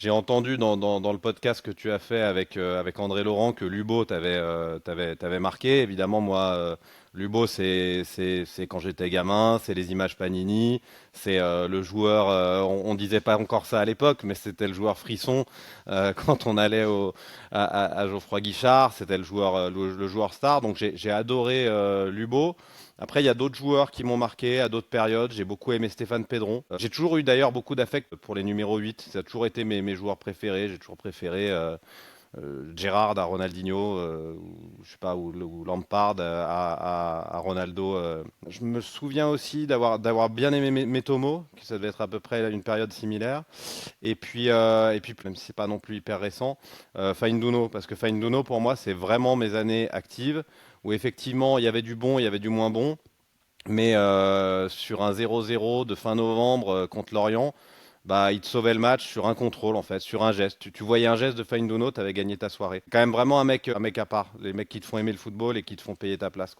J'ai entendu dans le podcast que tu as fait avec André Laurent que Lubo t'avait marqué. Évidemment, moi, Lubo, c'est quand j'étais gamin, c'est les images Panini, c'est le joueur, on disait pas encore ça à l'époque, mais c'était le joueur frisson quand on allait à Geoffroy Guichard, c'était le joueur star. Donc j'ai adoré Lubo. Après, il y a d'autres joueurs qui m'ont marqué à d'autres périodes. J'ai beaucoup aimé Stéphane Pedron. J'ai toujours eu d'ailleurs beaucoup d'affect pour les numéros 8. Ça a toujours été mes joueurs préférés. J'ai toujours préféré Gerrard à Ronaldinho, je sais pas, ou Lampard à Ronaldo. Je me souviens aussi d'avoir bien aimé Metomo, que ça devait être à peu près une période similaire. Et puis même si c'est pas non plus hyper récent, Fainduno, parce que Fainduno pour moi c'est vraiment mes années actives où effectivement il y avait du bon, il y avait du moins bon. Mais sur un 0-0 de fin novembre contre Lorient, bah, il te sauvait le match sur un contrôle, en fait, sur un geste. Tu voyais un geste de Fainduno, tu avais gagné ta soirée. Quand même vraiment un mec à part. Les mecs qui te font aimer le football et qui te font payer ta place, quoi.